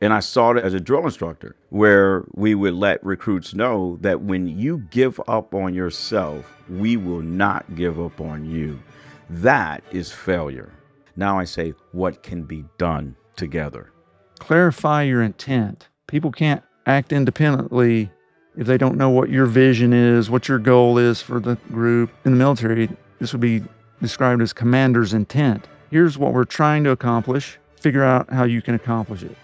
And I saw it as a drill instructor where we would let recruits know that when you give up on yourself, we will not give up on you. That is failure. Now I say, what can be done together? Clarify your intent. People can't act independently if they don't know what your vision is, what your goal is for the group. In the military, this would be described as commander's intent. Here's what we're trying to accomplish. Figure out how you can accomplish it.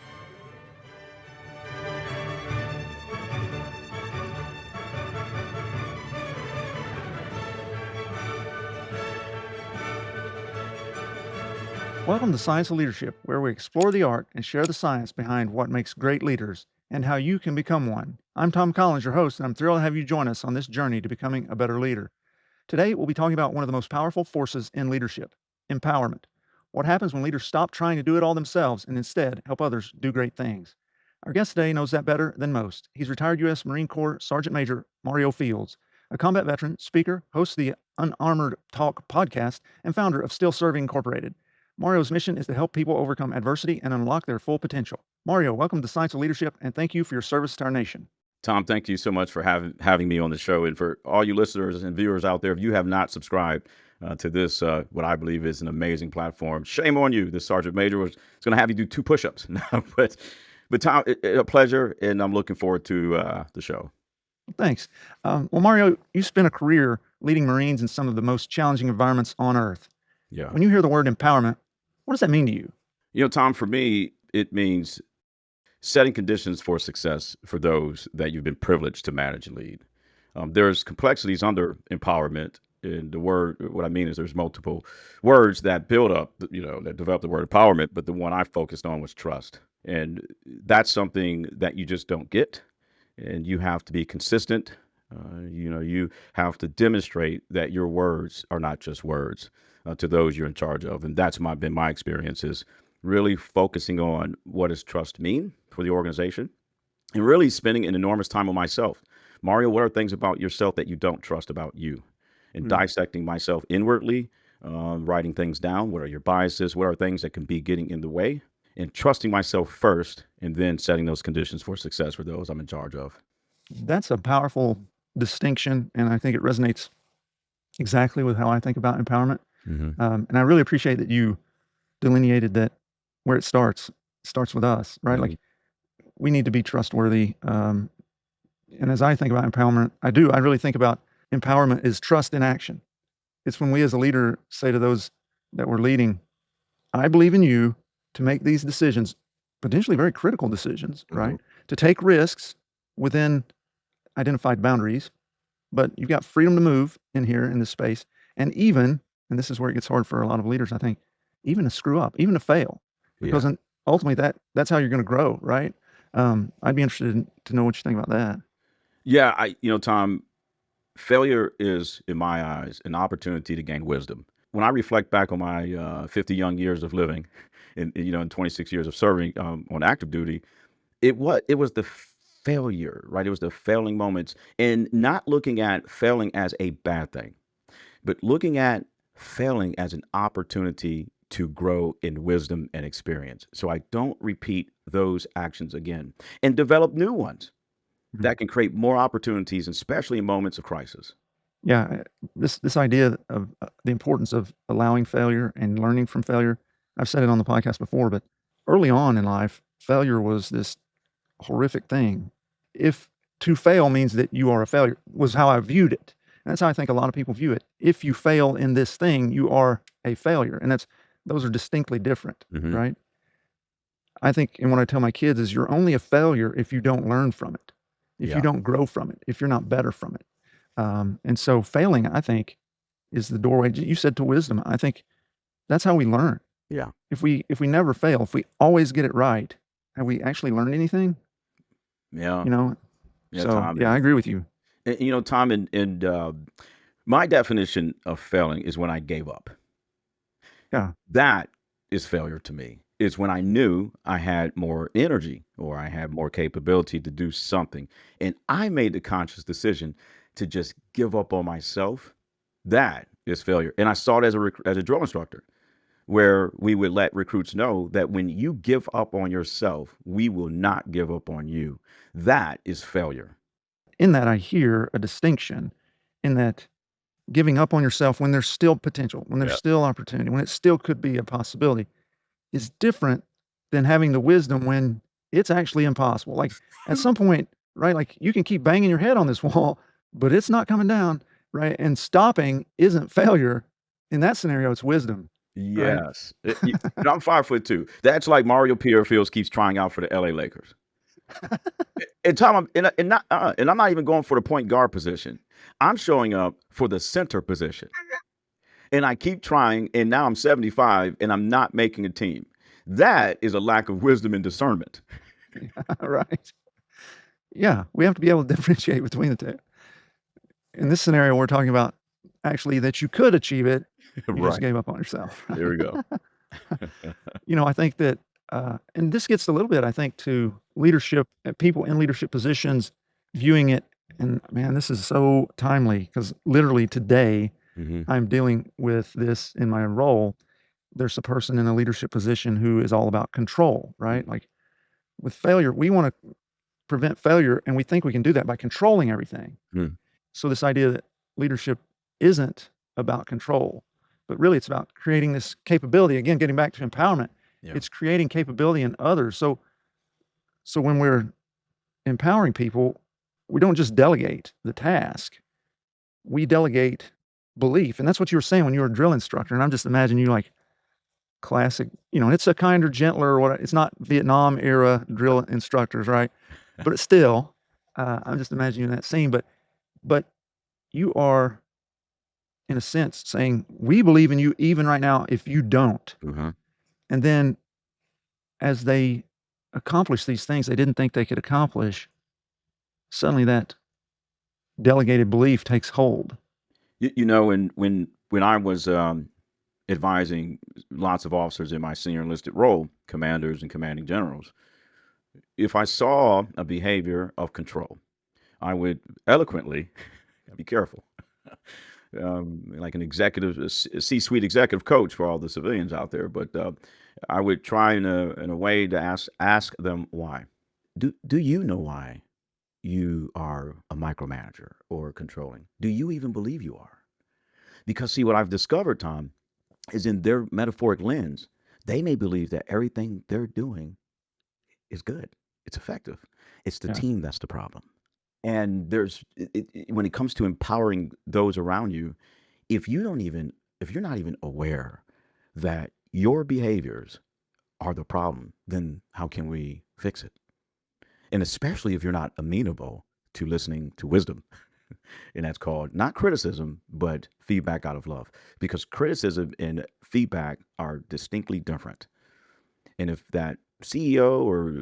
Welcome to Science of Leadership, where we explore the art and share the science behind what makes great leaders and how you can become one. I'm Tom Collins, your host, and I'm thrilled to have you join us on this journey to becoming a better leader. Today, we'll be talking about one of the most powerful forces in leadership, empowerment. What happens when leaders stop trying to do it all themselves and instead help others do great things? Our guest today knows that better than most. He's retired U.S. Marine Corps Sergeant Major Mario Fields, a combat veteran, speaker, hosts the Unarmored Talk podcast, and founder of Still Serving Incorporated. Mario's mission is to help people overcome adversity and unlock their full potential. Mario, welcome to Science of Leadership, and thank you for your service to our nation. Tom, thank you so much for having me on the show. And for all you listeners and viewers out there, if you have not subscribed to this, what I believe is an amazing platform, shame on you. This Sergeant Major was going to have you do 2 push-ups. but Tom, a pleasure, and I'm looking forward to the show. Thanks. Well, Mario, you spent a career leading Marines in some of the most challenging environments on Earth. Yeah. When you hear the word empowerment, what does that mean to you? Tom, for me, it means setting conditions for success for those that you've been privileged to manage and lead. There's complexities under empowerment. And the word, what I mean is there's multiple words that build up, that develop the word empowerment, but the one I focused on was trust. And that's something that you just don't get. And you have to be consistent. You have to demonstrate that your words are not just words to those you're in charge of. And that's been my experience, is really focusing on what does trust mean for the organization, and really spending an enormous time on myself. Mario, what are things about yourself that you don't trust about you? And dissecting myself inwardly, writing things down. What are your biases? What are things that can be getting in the way? And trusting myself first, and then setting those conditions for success for those I'm in charge of. That's a powerful distinction, and I think it resonates exactly with how I think about empowerment. And I really appreciate that you delineated that where it starts with us, right? Like, we need to be trustworthy. And as I think about empowerment, I really think about empowerment is trust in action. It's when we as a leader say to those that we're leading, I believe in you to make these decisions, potentially very critical decisions, right? To take risks within identified boundaries, but you've got freedom to move in here in this space. And even, and this is where it gets hard for a lot of leaders, I think, even to screw up, even to fail, because ultimately that's how you're going to grow, right? I'd be interested to know what you think about that. Yeah, Tom, failure is, in my eyes, an opportunity to gain wisdom. When I reflect back on my 50 young years of living, and in 26 years of serving on active duty, it was the failure, right? It was the failing moments, and not looking at failing as a bad thing, but looking at failing as an opportunity to grow in wisdom and experience. So I don't repeat those actions again, and develop new ones that can create more opportunities, especially in moments of crisis. Yeah, this idea of the importance of allowing failure and learning from failure, I've said it on the podcast before, but early on in life, failure was this horrific thing. If to fail means that you are a failure, was how I viewed it. And that's how I think a lot of people view it. If you fail in this thing, you are a failure. And those are distinctly different, right? I think, and what I tell my kids is, you're only a failure if you don't learn from it, if you don't grow from it, if you're not better from it. And so failing, I think, is the doorway. You said to wisdom. I think that's how we learn. Yeah. If we never fail, if we always get it right, have we actually learned anything? Yeah. Yeah, So Tom. yeah, I agree with you. And, Tom, and my definition of failing is when I gave up. Yeah. That is failure to me. It's when I knew I had more energy or I had more capability to do something, and I made the conscious decision to just give up on myself. That is failure. And I saw it as a drill instructor where we would let recruits know that when you give up on yourself, we will not give up on you. That is failure. In that, I hear a distinction in that giving up on yourself when there's still potential, when there's Yeah. still opportunity, when it still could be a possibility is different than having the wisdom when it's actually impossible. Like at some point, right? Like you can keep banging your head on this wall, but it's not coming down, right? And stopping isn't failure. In that scenario, it's wisdom, right? Yes. I'm 5'2". That's like Mario Pierre-Fields keeps trying out for the LA Lakers. And Tom, and I'm not even going for the point guard position. I'm showing up for the center position. And I keep trying, and now I'm 75 and I'm not making a team. That is a lack of wisdom and discernment. Right. Yeah, we have to be able to differentiate between the two. In this scenario, we're talking about actually that you could achieve it. You just Right. gave up on yourself. There we go. I think that, and this gets a little bit, I think, to leadership, people in leadership positions viewing it. And man, this is so timely because literally today Mhm. I'm dealing with this in my role. There's a person in a leadership position who is all about control, right? Like with failure, we want to prevent failure, and we think we can do that by controlling everything. Mm. So this idea that leadership isn't about control, but really it's about creating this capability. Again, getting back to empowerment, Yeah. it's creating capability in others. So when we're empowering people, we don't just delegate the task. We delegate belief. And that's what you were saying when you were a drill instructor. And I'm just imagining you like classic, it's a kinder, gentler, what it's not Vietnam era drill instructors, right? But it's still, I'm just imagining that scene. But you are, in a sense, saying, we believe in you even right now if you don't. Uh-huh. And then as they accomplish these things they didn't think they could accomplish, suddenly that delegated belief takes hold. When I was advising lots of officers in my senior enlisted role, commanders and commanding generals, if I saw a behavior of control, I would eloquently be careful. Like an executive, a C-suite executive coach for all the civilians out there. But I would try in a way to ask them why. Do you know why you are a micromanager or controlling? Do you even believe you are? Because see, what I've discovered, Tom, is in their metaphoric lens, they may believe that everything they're doing is good. It's effective. It's the Yeah. team that's the problem. And when it comes to empowering those around you, if you don't even if you're not even aware that your behaviors are the problem, then how can we fix it? And especially if you're not amenable to listening to wisdom. And that's called not criticism, but feedback out of love. Because criticism and feedback are distinctly different. And if that CEO or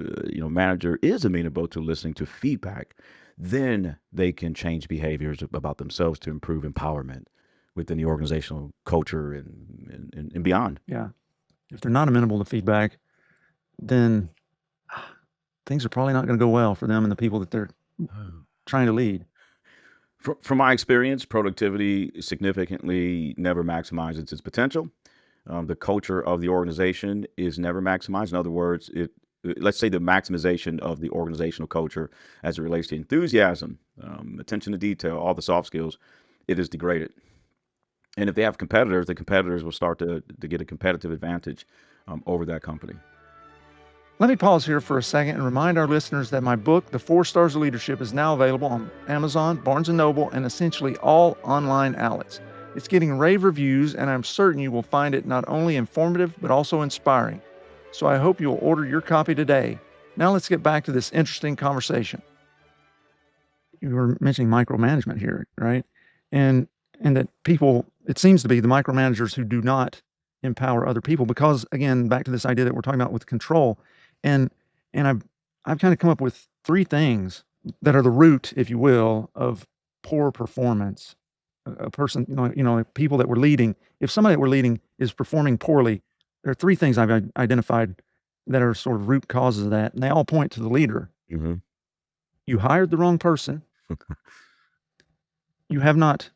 manager is amenable to listening to feedback, then they can change behaviors about themselves to improve empowerment within the organizational culture and beyond. Yeah. If they're not amenable to feedback, then things are probably not going to go well for them and the people that they're trying to lead. From my experience, productivity significantly never maximizes its potential. The culture of the organization is never maximized. In other words, let's say the maximization of the organizational culture as it relates to enthusiasm, attention to detail, all the soft skills, it is degraded. And if they have competitors, the competitors will start to get a competitive advantage over that company. Let me pause here for a second and remind our listeners that my book, The 4 Stars of Leadership, is now available on Amazon, Barnes & Noble, and essentially all online outlets. It's getting rave reviews, and I'm certain you will find it not only informative, but also inspiring. So I hope you'll order your copy today. Now let's get back to this interesting conversation. You were mentioning micromanagement here, right? And that people, it seems to be the micromanagers who do not empower other people because, again, back to this idea that we're talking about with control. And I've kind of come up with 3 things that are the root, if you will, of poor performance. A person, people that we're leading, if somebody that we're leading is performing poorly, there are 3 things I've identified that are sort of root causes of that, and they all point to the leader. Mm-hmm. You hired the wrong person. You have not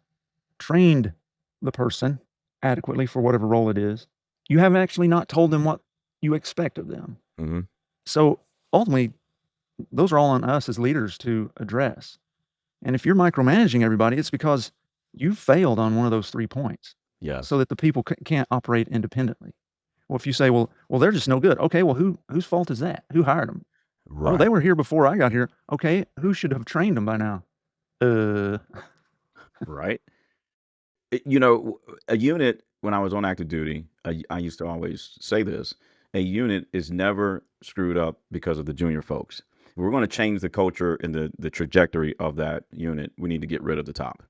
trained the person adequately for whatever role it is. you have actually not told them what you expect of them. Mm-hmm. So ultimately, those are all on us as leaders to address. And if you're micromanaging everybody, it's because you failed on one of those 3 points Yes. so that the people can't operate independently. Well, if you say, well, they're just no good. Okay, well, whose fault is that? Who hired them? Oh, Right. they were here before I got here. Okay, who should have trained them by now? Uh, Right. You know, a unit, when I was on active duty, I used to always say this: a unit is never screwed up because of the junior folks. If we're going to change the culture and the trajectory of that unit, we need to get rid of the top.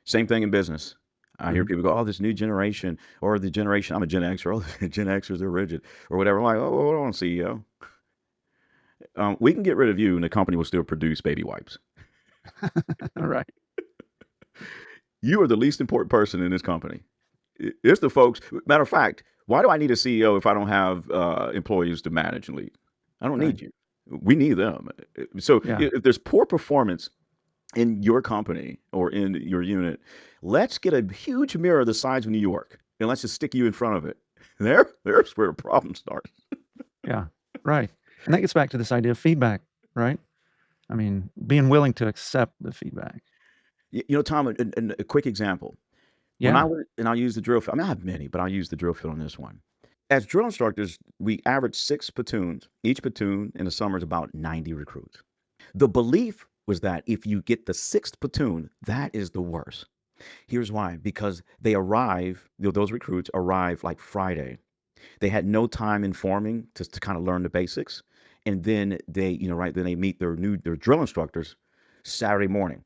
Same thing in business. I hear mhm. people go, "Oh, this new generation," or the generation. I'm a Gen Xer. Oh, the Gen Xers are rigid, or whatever. I'm like, oh, hold on, CEO. We can get rid of you, and the company will still produce baby wipes. All right. You are the least important person in this company. It's the folks. Matter of fact, why do I need a CEO if I don't have employees to manage and lead? I don't Right. need you. We need them. So Yeah. if there's poor performance in your company or in your unit, let's get a huge mirror the size of New York and let's just stick you in front of it. There's where the problem starts. Yeah. Right. And that gets back to this idea of feedback, right? I mean, being willing to accept the feedback. You know, Tom, and a quick example. When I Yeah. went, and I'll use the drill field. I mean, I have many, but I'll use the drill field on this one. As drill instructors, we average 6 platoons. Each platoon in the summer is about 90 recruits. The belief was that if you get the sixth platoon, that is the worst. Here's why: because they arrive, those recruits arrive like Friday. They had no time informing to kind of learn the basics. And then they, right, then they meet their drill instructors Saturday morning.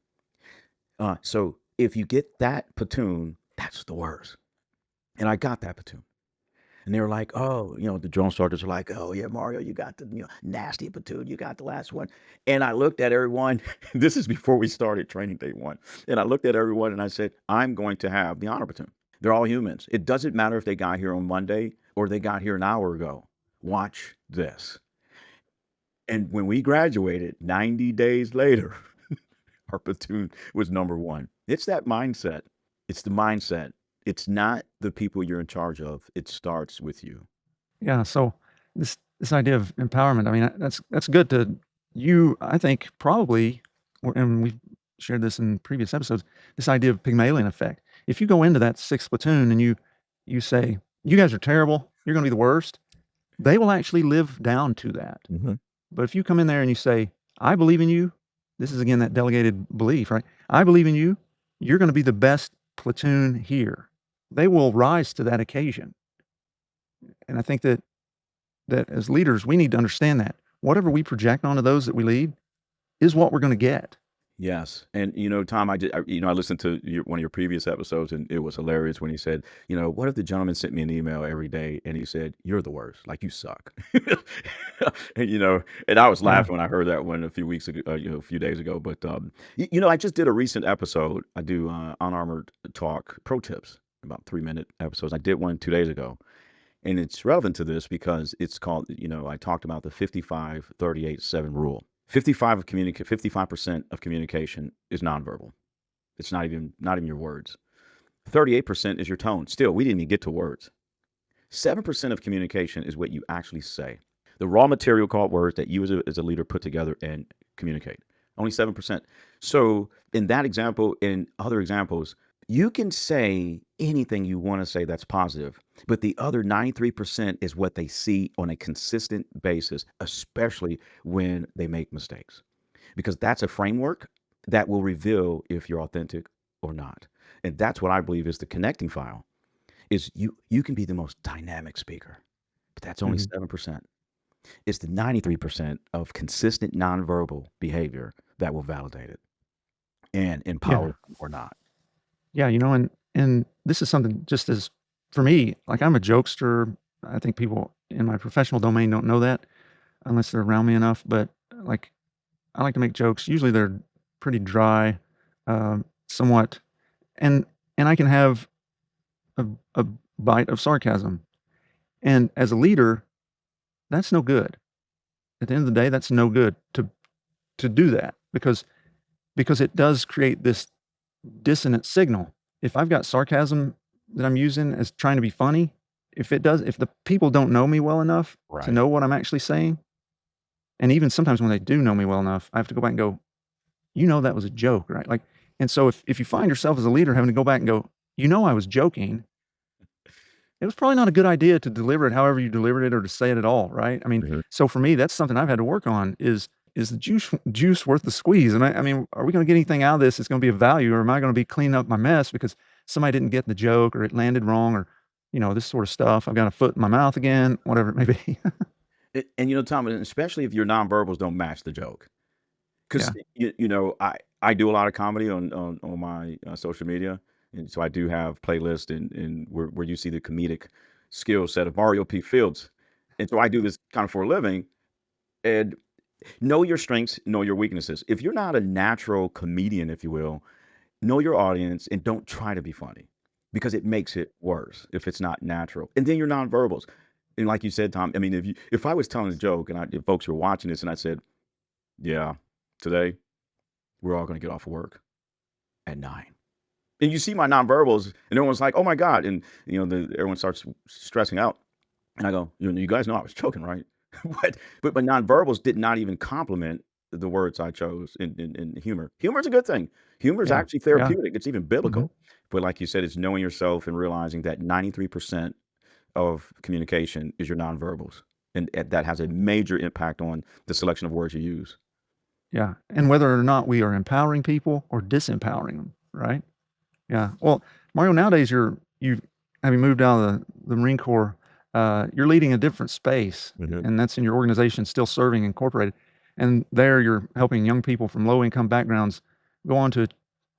So if you get that platoon, that's the worst. And I got that platoon. And they were like, "Oh, the drone instructors are like, oh yeah, Mario, you got the nasty platoon, you got the last one." And I looked at everyone. This is before we started training day one. And I looked at everyone and I said, "I'm going to have the honor platoon. They're all humans. It doesn't matter if they got here on Monday or they got here an hour ago. Watch this." And when we graduated, 90 days later, our platoon was number one. It's that mindset. It's the mindset. It's not the people you're in charge of. It starts with you. Yeah. So this idea of empowerment, I mean, that's good to you, I think, probably, and we've shared this in previous episodes, this idea of Pygmalion effect. If you go into that 6th platoon and you say, "You guys are terrible. You're gonna be the worst," they will actually live down to that. Hmm. But if you come in there and you say, "I believe in you," this is again that delegated belief, right? "I believe in you. You're gonna be the best platoon here." They will rise to that occasion. And I think that as leaders, we need to understand that. Whatever we project onto those that we lead is what we're gonna get. Yes, and Tom, I listened to one of your previous episodes, and it was hilarious when he said, "What if the gentleman sent me an email every day and he said you're the worst, like you suck," and I was Yeah. laughing when I heard that one a few weeks ago, a few days ago. But I just did a recent episode. I do unarmored talk pro tips, about 3-minute episodes. I did one 2 days ago, and it's relevant to this because it's called, I talked about the 55-38-7 rule. 55% of communication is nonverbal. It's not even your words. 38% is your tone. Still, we didn't even get to words. 7% of communication is what you actually say. The raw material called words that you as a leader put together and communicate. Only 7%. So in that example, in other examples, you can say anything you want to say that's positive, but the other 93% is what they see on a consistent basis, especially when they make mistakes. Because that's a framework that will reveal if you're authentic or not. And that's what I believe is the connecting file. Is you can be the most dynamic speaker, but that's only Mhm. 7%. It's the 93% of consistent nonverbal behavior that will validate it and empower Yeah. them or not. Yeah, and this is something just as for me, like, I'm a jokester. I think people in my professional domain don't know that unless they're around me enough, but, like, I like to make jokes. Usually, they're pretty dry, somewhat, and I can have a a bite of sarcasm, and as a leader, that's no good. At the end of the day, that's no good to do that because it does create this dissonant signal. If I've got sarcasm that I'm using as trying to be funny, if the people don't know me well enough to Right. know what I'm actually saying, and even sometimes when they do know me well enough, I have to go back and go, you know, that was a joke, right? Like, and so if you find yourself as a leader having to go back and go, you know, I was joking, it was probably not a good idea to deliver it however you delivered it or to say it at all, right? I mean, Mhm. so for me, that's something I've had to work on is the juice worth the squeeze? And I mean, are we going to get anything out of this that's going to be of value, or am I going to be cleaning up my mess because somebody didn't get the joke or it landed wrong or this sort of stuff? I've got a foot in my mouth again, whatever it may be. And, Tom, and especially if your nonverbals don't match the joke. 'Cause, Yeah. I do a lot of comedy on my, social media, and so I do have playlists and where you see the comedic skill set of Mario P. Fields, and so I do this kind of for a living, and know your strengths, know your weaknesses. If you're not a natural comedian, if you will, know your audience and don't try to be funny because it makes it worse if it's not natural. And then your nonverbals. And like you said, Tom, I mean, if I was telling a joke and if folks were watching this and I said, "Yeah, today we're all gonna get off of work at 9." And you see my nonverbals, and everyone's like, "Oh my god," and, everyone starts stressing out, and I go, "You guys know I was joking, right?" But my nonverbals did not even compliment the words I chose in humor. Humor is a good thing. Humor is Yeah. actually Yeah. therapeutic, it's even Mhm. biblical. But like you said, it's knowing yourself and realizing that 93% of communication is your nonverbals, and that has a major impact on the selection of words you use. Yeah. And whether or not we are empowering people or disempowering them, right? Yeah. Well, Mario, nowadays you having moved out of the Marine Corps, you're leading a different space, Mhm. and that's in your organization, Still Serving Incorporated. And there you're helping young people from low income backgrounds go on to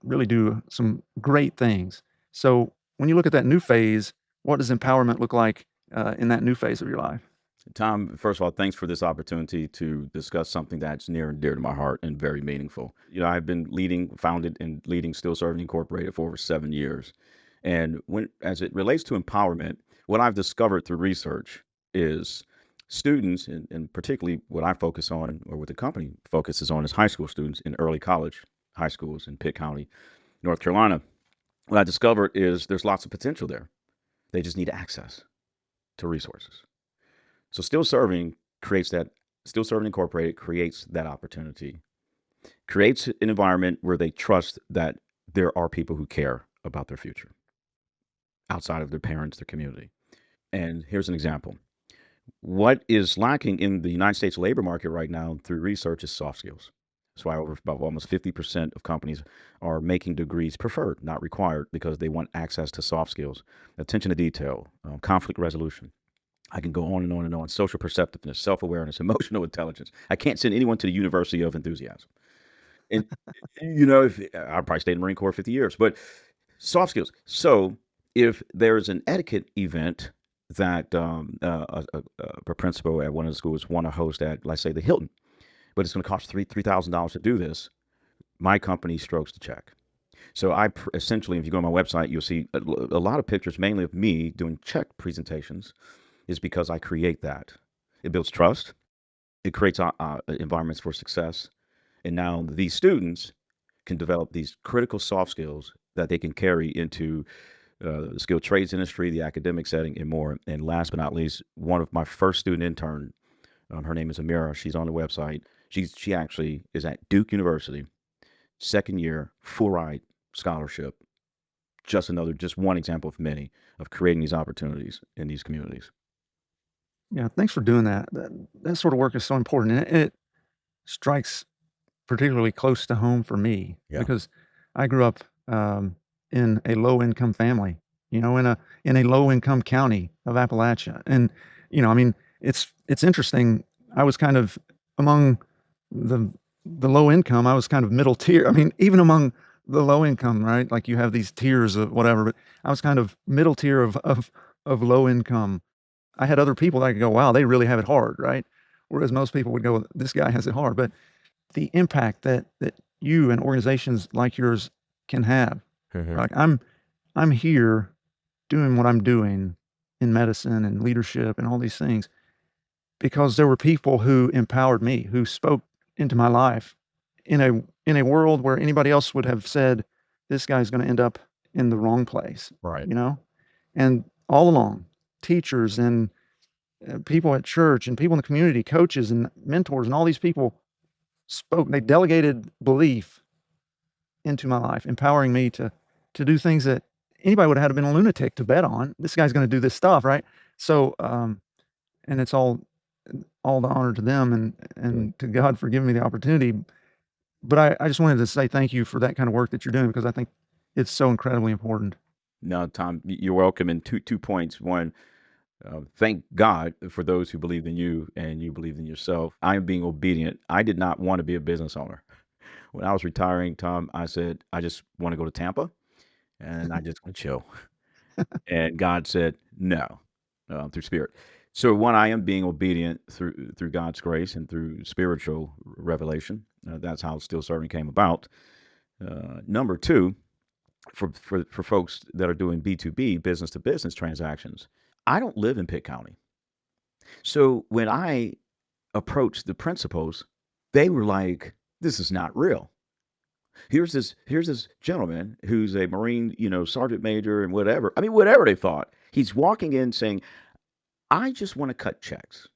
really do some great things. So when you look at that new phase, what does empowerment look like in that new phase of your life? Tom, first of all, thanks for this opportunity to discuss something that's near and dear to my heart and very meaningful. I've been founded and leading Still Serving Incorporated for over 7 years. And as it relates to empowerment, what I've discovered through research is students, and particularly what I focus on, or what the company focuses on, is high school students in early college, high schools in Pitt County, North Carolina. What I discovered is there's lots of potential there. They just need access to resources. So Still Serving Incorporated creates that opportunity, creates an environment where they trust that there are people who care about their future outside of their parents, their community. And here's an example. What is lacking in the United States labor market right now through research is soft skills. That's why over about almost 50% of companies are making degrees preferred, not required, because they want access to soft skills, attention to detail, conflict resolution. I can go on and on and on. Social perceptiveness, self awareness, emotional intelligence. I can't send anyone to the University of Enthusiasm. And, if I probably stayed in the Marine Corps 50 years, but soft skills. So if there's an etiquette event that a principal at one of the schools want to host at, let's say, the Hilton, but it's going to cost $3,000 to do this, my company strokes the check. So essentially, if you go on my website, you'll see a lot of pictures, mainly of me doing check presentations, is because I create that. It builds trust. It creates environments for success. And now these students can develop these critical soft skills that they can carry into the skilled trades industry, the academic setting, and more. And last but not least, one of my first student intern, her name is Amira. She's on the website. She actually is at Duke University, second year, full ride scholarship. Just one example of many of creating these opportunities in these communities. Yeah, thanks for doing that. That sort of work is so important, and it strikes particularly close to home for me Yeah. because I grew up, in a low-income family, in a low-income county of Appalachia, and, I mean, it's interesting. I was kind of among the the low income, I was kind of middle tier. I mean, even among the low income, right? Like, you have these tiers of whatever, but I was kind of middle tier of low income. I had other people that I could go, "Wow, they really have it hard," right? Whereas most people would go, "This guy has it hard." But the impact that you and organizations like yours can have. Mhm. Like, I'm here doing what I'm doing in medicine and leadership and all these things because there were people who empowered me, who spoke into my life in a world where anybody else would have said, "This guy's gonna end up in the wrong place," Right. you know? And all along, teachers and people at church and people in the community, coaches and mentors, and all these people spoke. They delegated belief into my life, empowering me to do things that anybody would have had to been a lunatic to bet on. This guy's going to do this stuff, right? So, and it's all the honor to them Good. and to God for giving me the opportunity. But I just wanted to say thank you for that kind of work that you're doing, because I think it's so incredibly important. No, Tom, you're welcome. And two points. One, thank God for those who believed in you and you believed in yourself. I am being obedient. I did not want to be a business owner. When I was retiring, Tom, I said, I just want to go to Tampa and I just want to chill. And God said, no, through spirit. So one, I am being obedient through God's grace and through spiritual revelation. That's how Still Serving came about. Number two, for folks that are doing B2B, business to business transactions, I don't live in Pitt County. So when I approached the principals, they were like, this is not real. Here's this gentleman who's a Marine, sergeant major and whatever. I mean, whatever they thought. He's walking in saying, I just want to cut checks.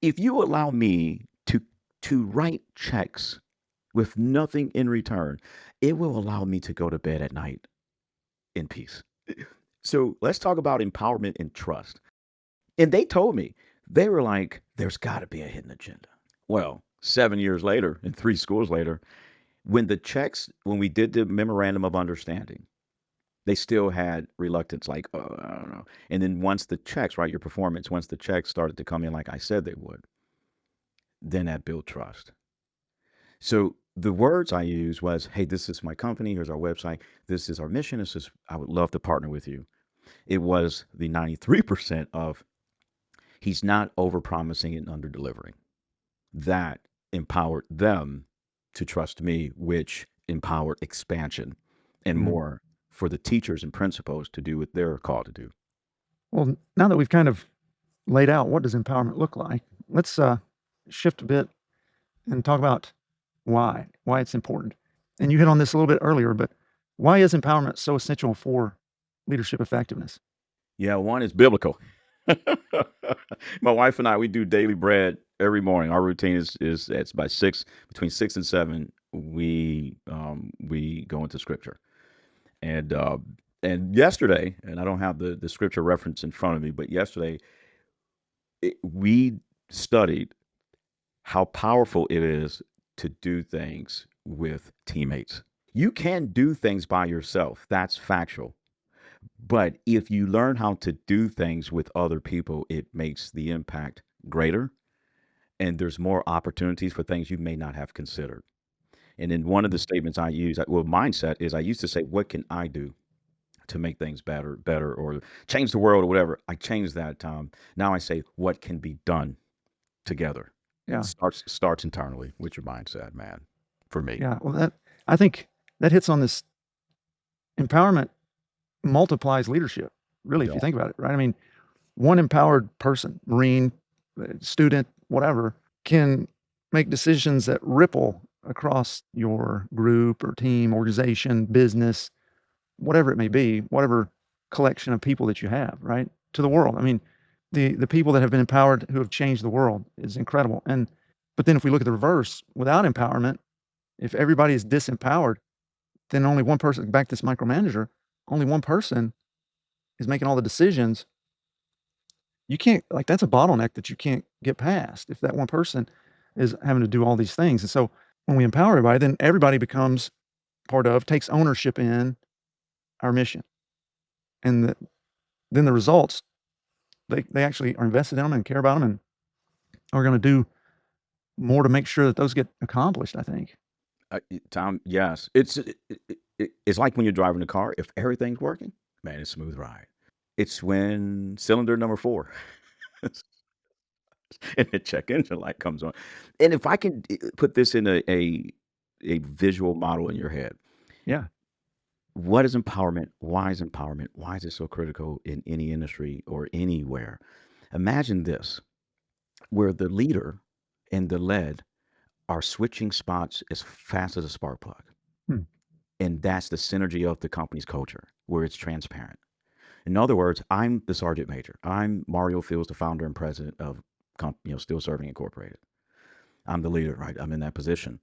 If you allow me to write checks with nothing in return, it will allow me to go to bed at night in peace. So let's talk about empowerment and trust. And they told me, they were like, there's got to be a hidden agenda. Well, 7 years later and three schools later, when we did the memorandum of understanding, they still had reluctance, like, oh, I don't know. And then once the checks, right, your performance, once the checks started to come in like I said they would, then that built trust. So the words I used was, hey, this is my company. Here's our website. This is our mission. I would love to partner with you. It was the 93% of he's not over promising and under delivering. That empowered them to trust me, which empowered expansion and Mhm. more for the teachers and principals to do what they're called to do. Well, now that we've kind of laid out what does empowerment look like, let's shift a bit and talk about why it's important. And you hit on this a little bit earlier, but why is empowerment so essential for leadership effectiveness? Yeah, one is biblical. My wife and I, we do daily bread every morning. Our routine is it's by between 6 and 7. We go into scripture, and yesterday, and I don't have the scripture reference in front of me, but yesterday we studied how powerful it is to do things with teammates. You can do things by yourself. That's factual. But if you learn how to do things with other people, it makes the impact greater and there's more opportunities for things you may not have considered. And then one of the statements I use, well, mindset is I used to say, what can I do to make things better, or change the world or whatever? I changed that, Tom. Now I say, what can be done together? Yeah. Starts internally with your mindset, man, for me. Yeah. Well, I think that hits on this. Empowerment multiplies leadership, really, if Yeah. you think about it, right? I mean, one empowered person, Marine, student, whatever, can make decisions that ripple across your group or team, organization, business, whatever it may be, whatever collection of people that you have, right? To the world. I mean, the people that have been empowered who have changed the world is incredible. But then if we look at the reverse, without empowerment, if everybody is disempowered, then only one person, back to this micromanager, only one person is making all the decisions. You can't, like, that's a bottleneck that you can't get past if that one person is having to do all these things. And so when we empower everybody, then everybody becomes part of, takes ownership in our mission. And then the results, they actually are invested in them and care about them and are going to do more to make sure that those get accomplished, I think. Tom, yes, it's like when you're driving a car. If everything's working, man, it's a smooth ride. It's when cylinder number four and the check engine light comes on. And if I can put this in a visual model in your head, Yeah. what is empowerment? Why is empowerment? Why is it so critical in any industry or anywhere? Imagine this, where the leader and the led are switching spots as fast as a spark plug. Hmm. And that's the synergy of the company's culture, where it's transparent. In other words, I'm the sergeant major. I'm Mario Fields, the founder and president of Still Serving Incorporated. I'm the leader, right? I'm in that position.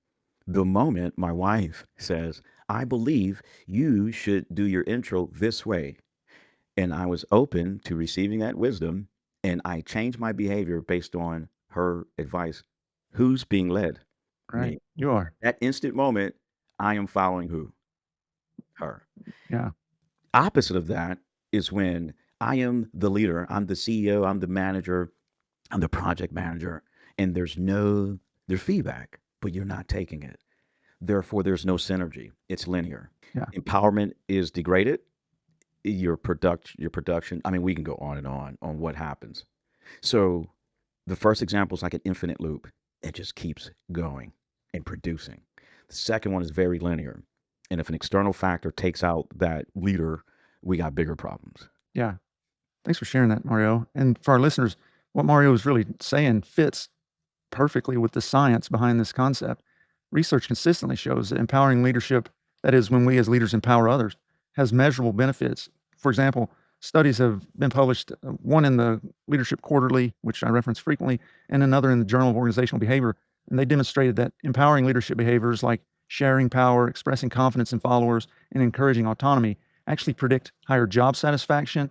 The moment my wife says, I believe you should do your intro this way, and I was open to receiving that wisdom, and I changed my behavior based on her advice, who's being led? Right. Me. You are. That instant moment, I am following who? Her. Yeah. Opposite of that is when I am the leader, I'm the CEO, I'm the manager, I'm the project manager, and there's feedback, but you're not taking it. Therefore, there's no synergy. It's linear. Yeah. Empowerment is degraded. Your production. I mean, we can go on and on what happens. So the first example is like an infinite loop. It just keeps going and producing. The second one is very linear. And if an external factor takes out that leader, we got bigger problems. Yeah. Thanks for sharing that, Mario. And for our listeners, what Mario is really saying fits perfectly with the science behind this concept. Research consistently shows that empowering leadership, that is, when we as leaders empower others, has measurable benefits. For example, studies have been published, one in the Leadership Quarterly, which I reference frequently, and another in the Journal of Organizational Behavior. And they demonstrated that empowering leadership behaviors like sharing power, expressing confidence in followers, and encouraging autonomy actually predict higher job satisfaction,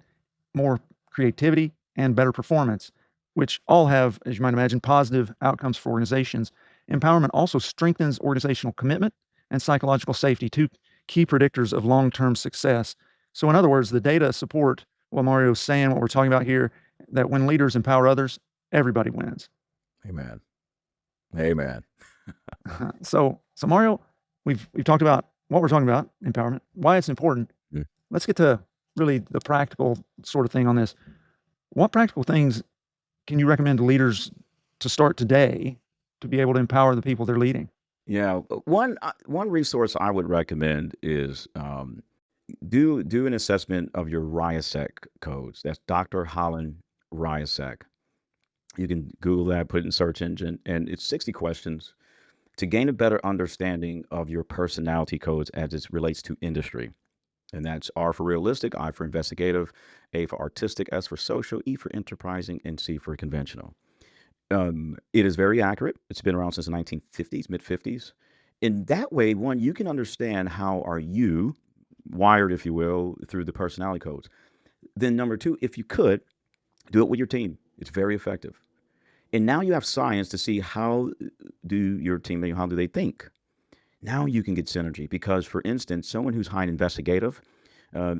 more creativity, and better performance, which all have, as you might imagine, positive outcomes for organizations. Empowerment also strengthens organizational commitment and psychological safety, two key predictors of long-term success. So in other words, the data support what Mario's saying, what we're talking about here, that when leaders empower others, everybody wins. Amen. Amen. So Mario, we've talked about what we're talking about, empowerment, why it's important. Mm. Let's get to really the practical sort of thing on this. What practical things can you recommend to leaders to start today to be able to empower the people they're leading? Yeah, one resource I would recommend is do an assessment of your RIASEC codes. That's Dr. Holland RIASEC. You can Google that, put it in search engine, and it's 60 questions to gain a better understanding of your personality codes as it relates to industry. And that's R for realistic, I for investigative, A for artistic, S for social, E for enterprising, and C for conventional. It is very accurate. It's been around since the 1950s, mid 50s. In that way, one, you can understand how are you wired, if you will, through the personality codes. Then number two, if you could, do it with your team. It's very effective. And now you have science to see how do your team, how do they think. Now you can get synergy because, for instance, someone who's high and investigative,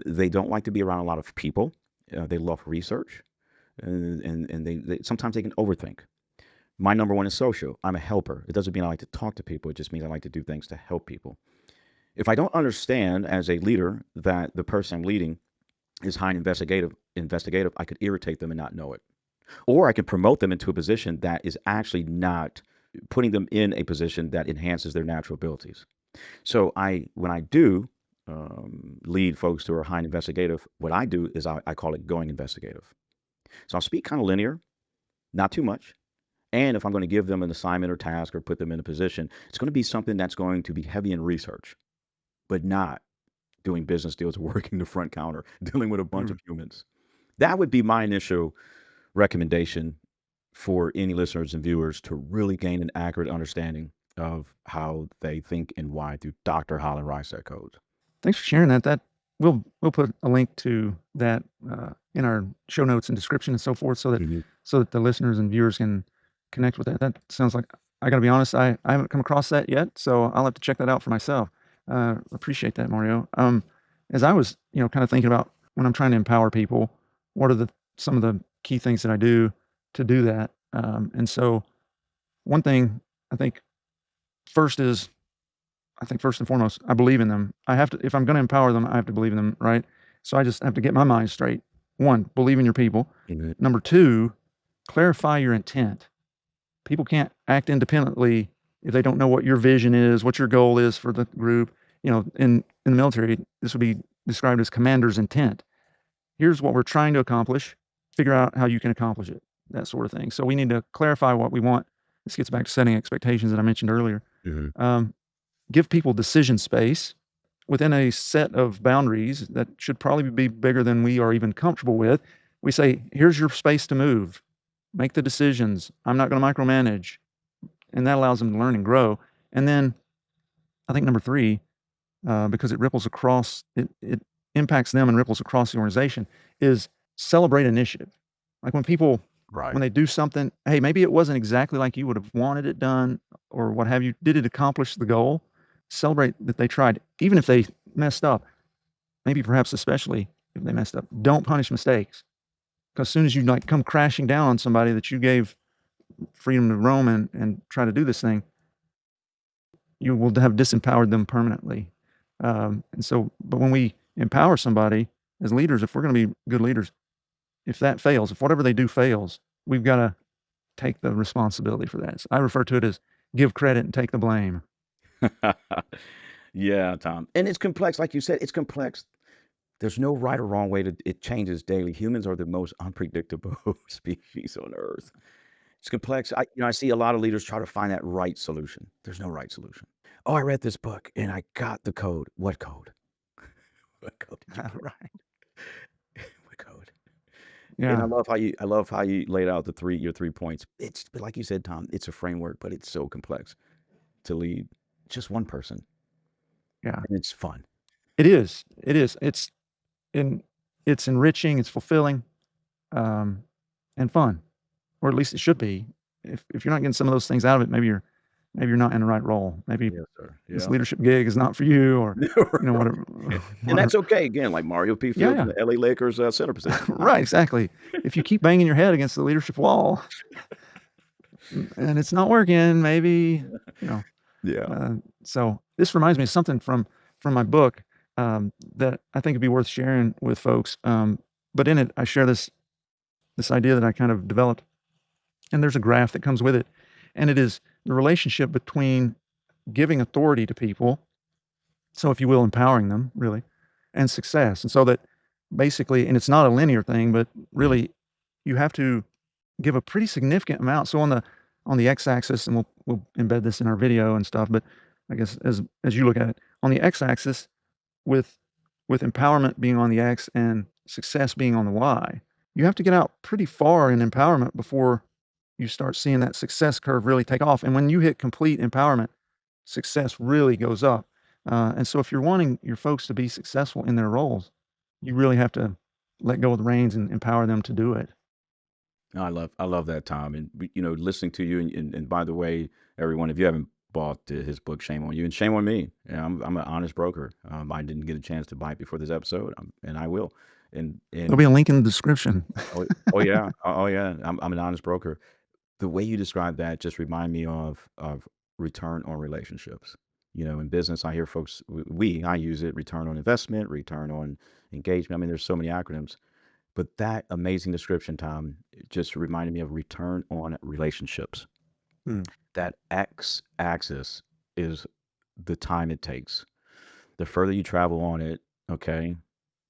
they don't like to be around a lot of people. They love research, and they sometimes they can overthink. My number one is social. I'm a helper. It doesn't mean I like to talk to people. It just means I like to do things to help people. If I don't understand as a leader that the person I'm leading is high and investigative, I could irritate them and not know it. Or I can promote them into a position that is actually not putting them in a position that enhances their natural abilities. So when I do lead folks who are high and investigative, what I do is I call it going investigative. So I'll speak kind of linear, not too much. And if I'm going to give them an assignment or task or put them in a position, it's going to be something that's going to be heavy in research, but not doing business deals, working the front counter, dealing with a bunch of humans. That would be my initial recommendation for any listeners and viewers to really gain an accurate understanding of how they think and why through Dr. Holland RIASEC codes. Thanks for sharing that. That we'll put a link to that in our show notes and description and so forth, so that the listeners and viewers can connect with that. That sounds like, I got to be honest, I haven't come across that yet, so I'll have to check that out for myself. Appreciate that, Mario. As I was, kind of thinking about when I'm trying to empower people, what are some of the key things that I do to do that? And so one thing I think first and foremost, I believe in them. If I'm going to empower them, I have to believe in them, right? So I just have to get my mind straight. One, believe in your people. Number two, clarify your intent. People can't act independently if they don't know what your vision is, what your goal is for the group. In the military, this would be described as commander's intent. Here's what we're trying to accomplish. Figure out how you can accomplish it, that sort of thing. So we need to clarify what we want. This gets back to setting expectations that I mentioned earlier. Give people decision space. within a set of boundaries that should probably be bigger than we are even comfortable with, we say, here's your space to move. Make the decisions. I'm not going to micromanage. And that allows them to learn and grow. And then I think number 3, because it ripples across, it impacts them and ripples across the organization, is celebrate initiative. Like when people, Right. when they do something, hey, maybe it wasn't exactly like you would have wanted it done or what have you. Did it accomplish the goal? Celebrate that they tried, even if they messed up. Maybe perhaps especially if they messed up. Don't punish mistakes. Because as soon as you like come crashing down on somebody that you gave freedom to roam and try to do this thing, you will have disempowered them permanently. And so, but when we empower somebody as leaders, if we're going to be good leaders, if that fails, if whatever they do fails, we've got to take the responsibility for that. So I refer to it as give credit and take the blame. Yeah, Tom. And it's complex. Like you said, it's complex. There's no right or wrong way to it changes daily. Humans are the most unpredictable species on earth. It's complex. I see a lot of leaders try to find that right solution. There's no right solution. Oh, I read this book and I got the code. What code? What code did you put? Right. What code? And Yeah. I love how you laid out your 3 points. It's but like you said, Tom, it's a framework, but it's so complex to lead just one person. Yeah. And it's fun. It is. It is. It's enriching, it's fulfilling, and fun, or at least it should be. If you're not getting some of those things out of it, maybe you're not in the right role. Maybe Yes, sir. this Yeah. leadership gig is not for you, or whatever. And that's okay, again, like Mario P. Yeah, Fields yeah. in the LA Lakers, center position. Right, exactly. If you keep banging your head against the leadership wall and it's not working, maybe, you know. Yeah. So this reminds me of something from my book that I think would be worth sharing with folks. But in it, I share this idea that I kind of developed, and there's a graph that comes with it, and it is the relationship between giving authority to people, so if you will, empowering them really, and success. And so that basically, and it's not a linear thing, but really, you have to give a pretty significant amount. So on the x-axis, and we'll embed this in our video and stuff, but I guess as you look at it, on the x-axis, with empowerment being on the x and success being on the y, you have to get out pretty far in empowerment before you start seeing that success curve really take off. And when you hit complete empowerment, success really goes up. And so if you're wanting your folks to be successful in their roles, you really have to let go of the reins and empower them to do it. No, I love that, Tom, and listening to you, and by the way, everyone, if you haven't bought his book, shame on you, and shame on me. Yeah, I'm an honest broker. I didn't get a chance to buy it before this episode, and I will. There'll be a link in the description. Oh yeah, oh yeah, I'm an honest broker. The way you describe that just remind me of return on relationships. In business, I hear folks, I use it, return on investment, return on engagement. I mean, there's so many acronyms. But that amazing description, Tom, it just reminded me of return on relationships. Hmm. That x-axis is the time it takes. The further you travel on it, okay,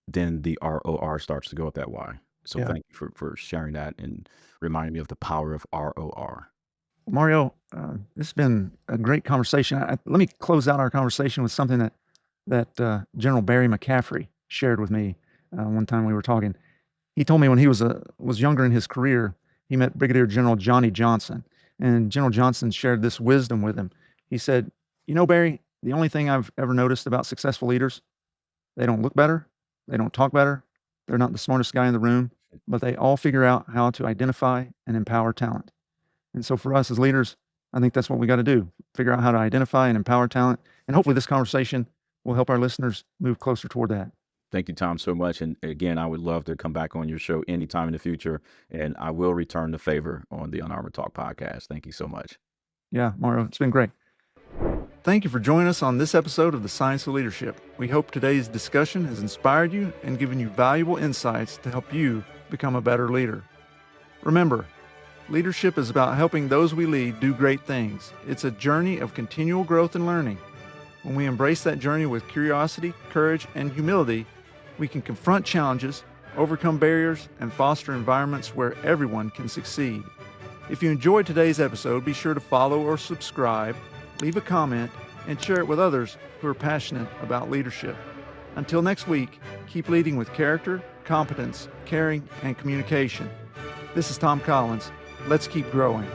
then the ROR starts to go up that Y. So Yeah. thank you for sharing that and reminding me of the power of ROR. Mario, this has been a great conversation. Let me close out our conversation with something that General Barry McCaffrey shared with me one time we were talking. He told me when he was younger in his career, he met Brigadier General Johnny Johnson, and General Johnson shared this wisdom with him. He said, Barry, the only thing I've ever noticed about successful leaders, they don't look better, they don't talk better, they're not the smartest guy in the room, but they all figure out how to identify and empower talent. And so for us as leaders, I think that's what we got to do, figure out how to identify and empower talent. And hopefully this conversation will help our listeners move closer toward that. Thank you, Tom, so much. And again, I would love to come back on your show anytime in the future. And I will return the favor on the Unarmored Talk podcast. Thank you so much. Yeah, Mario, it's been great. Thank you for joining us on this episode of The Science of Leadership. We hope today's discussion has inspired you and given you valuable insights to help you become a better leader. Remember, leadership is about helping those we lead do great things. It's a journey of continual growth and learning. When we embrace that journey with curiosity, courage, and humility, we can confront challenges, overcome barriers, and foster environments where everyone can succeed. If you enjoyed today's episode, be sure to follow or subscribe, leave a comment, and share it with others who are passionate about leadership. Until next week, keep leading with character, competence, caring, and communication. This is Tom Collins. Let's keep growing.